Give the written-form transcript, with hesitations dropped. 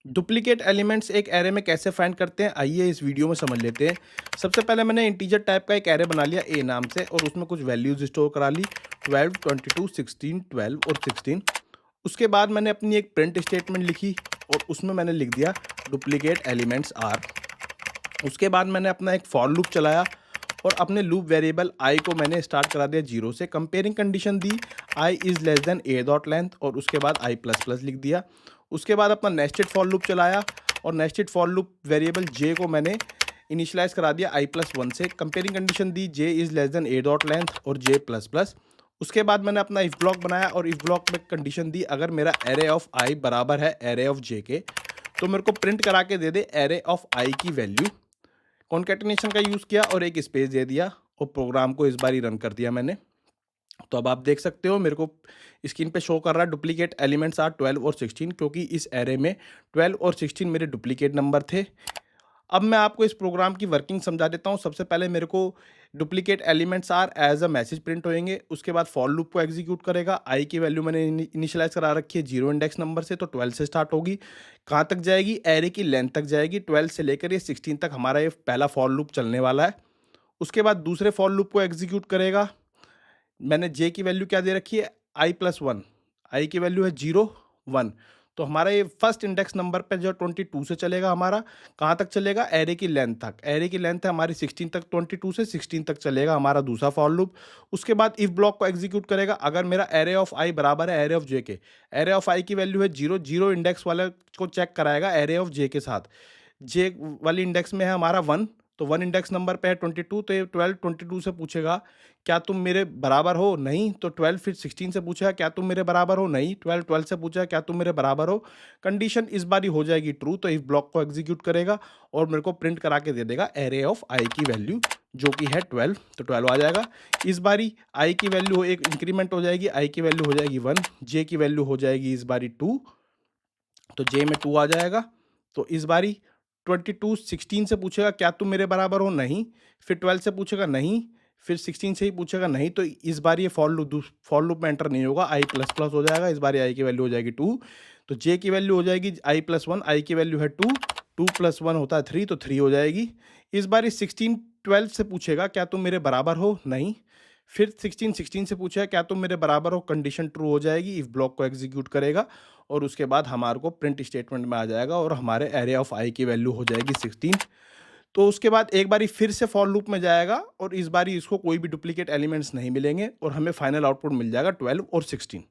Duplicate elements एक array में कैसे फाइंड करते हैं, आइए इस वीडियो में समझ लेते हैं। सबसे पहले मैंने इंटीजर टाइप का एक एरे बना लिया ए नाम से और उसमें कुछ वैल्यूज स्टोर करा ली 12, 22, 16, 12 और 16। उसके बाद मैंने अपनी एक प्रिंट स्टेटमेंट लिखी और उसमें मैंने लिख दिया डुप्लीकेट एलिमेंट्स आर। उसके बाद मैंने अपना एक फॉर लूप चलाया और अपने लूप वेरिएबल आई को मैंने स्टार्ट करा दिया 0 से। Comparing condition the I is less than A dot length और उसके बाद आई प्लस प्लस लिख दिया। उसके बाद अपना नेस्टेड फॉर लूप चलाया और नेस्टेड फॉर लूप वेरिएबल जे को मैंने इनिशियलाइज करा दिया आई प्लस 1 से। Comparing condition the J is less than A dot length और जे प्लस प्लस। उसके बाद मैंने अपना इफ ब्लॉक बनाया और इफ ब्लॉक में कंडीशन दी अगर मेरा एरे ऑफ आई बराबर है एरे ऑफ जे के तो मेरे को प्रिंट करा के दे दे एरे ऑफ आई की वैल्यू। कॉन्केटिनेशन का यूज़ किया और एक स्पेस दे दिया और प्रोग्राम को इस बार ही रन कर दिया मैंने। तो अब आप देख सकते हो मेरे को स्क्रीन पे शो कर रहा है डुप्लीकेट एलिमेंट्स आर 12 और 16 क्योंकि इस एरे में 12 और 16 मेरे डुप्लीकेट नंबर थे। अब मैं आपको इस प्रोग्राम की वर्किंग समझा देता हूँ। सबसे पहले मेरे को duplicate elements are as a message print होएंगे। उसके बाद फॉर लूप को एग्जीक्यूट करेगा। आई की वैल्यू मैंने इनिशियलाइज करा रखी है 0 इंडेक्स नंबर से तो 12 से स्टार्ट होगी। कहाँ तक जाएगी, एरे की लेंथ तक जाएगी। 12 से लेकर ये 16 तक हमारा ये पहला फॉर लूप चलने वाला है। उसके बाद दूसरे फॉर लूप को एग्जीक्यूट करेगा। मैंने जे की वैल्यू क्या दे रखी है आई प्लस 1, आई की वैल्यू है 0, 1। तो हमारा ये फर्स्ट इंडेक्स नंबर पे जो 22 से चलेगा हमारा कहाँ तक चलेगा, एरे की लेंथ तक। एरे की लेंथ है हमारी 16 तक, 22 से 16 तक चलेगा हमारा दूसरा फॉर लूप। उसके बाद इफ ब्लॉक को एग्जीक्यूट करेगा अगर मेरा एरे ऑफ आई बराबर है एरे ऑफ जे के। एरे ऑफ आई की वैल्यू है 0, 0 इंडेक्स वाले को चेक कराएगा एरे ऑफ जे के साथ। जे वाली इंडेक्स में है हमारा 1 तो 1 इंडेक्स नंबर पे है 22 तो ये 12 22 से पूछेगा क्या तुम मेरे बराबर हो, नहीं। तो 12 फिर 16 से पूछेगा क्या तुम मेरे बराबर हो, नहीं। 12 12 से पूछेगा क्या तुम मेरे बराबर हो। कंडीशन इस बारी हो जाएगी ट्रू तो इस ब्लॉक को एग्जीक्यूट करेगा और मेरे को प्रिंट करा के दे देगा एरे ऑफ आई की वैल्यू जो कि है 12 तो 12 आ जाएगा। इस बारी आई की वैल्यू एक इंक्रीमेंट हो जाएगी, आई की वैल्यू हो जाएगी 1, जे की वैल्यू हो जाएगी इस बारी 2 तो जे में 2 आ जाएगा। तो इस बारी 22 16 से पूछेगा क्या तुम मेरे बराबर हो, नहीं। फिर 12 से पूछेगा नहीं, फिर 16 से ही पूछेगा नहीं। तो इस बार ये फॉर लूप में एंटर नहीं होगा, आई प्लस प्लस हो जाएगा। इस बार आई की वैल्यू हो जाएगी 2 तो जे की वैल्यू हो जाएगी आई प्लस 1, आई की वैल्यू है 2, 2 प्लस 1 होता है 3 तो 3 हो जाएगी। इस बार 16 12 से पूछेगा क्या तुम मेरे बराबर हो, नहीं। फिर 16 से पूछेगा क्या तुम मेरे बराबर हो, कंडीशन ट्रू हो जाएगी। इफ ब्लॉक को एग्जीक्यूट करेगा और उसके बाद हमारे को प्रिंट स्टेटमेंट में आ जाएगा और हमारे एरे ऑफ आई की वैल्यू हो जाएगी 16। तो उसके बाद एक बारी फिर से फॉर लूप में जाएगा और इस बारी इसको कोई भी डुप्लीकेट एलिमेंट्स नहीं मिलेंगे और हमें फाइनल आउटपुट मिल जाएगा 12 और 16।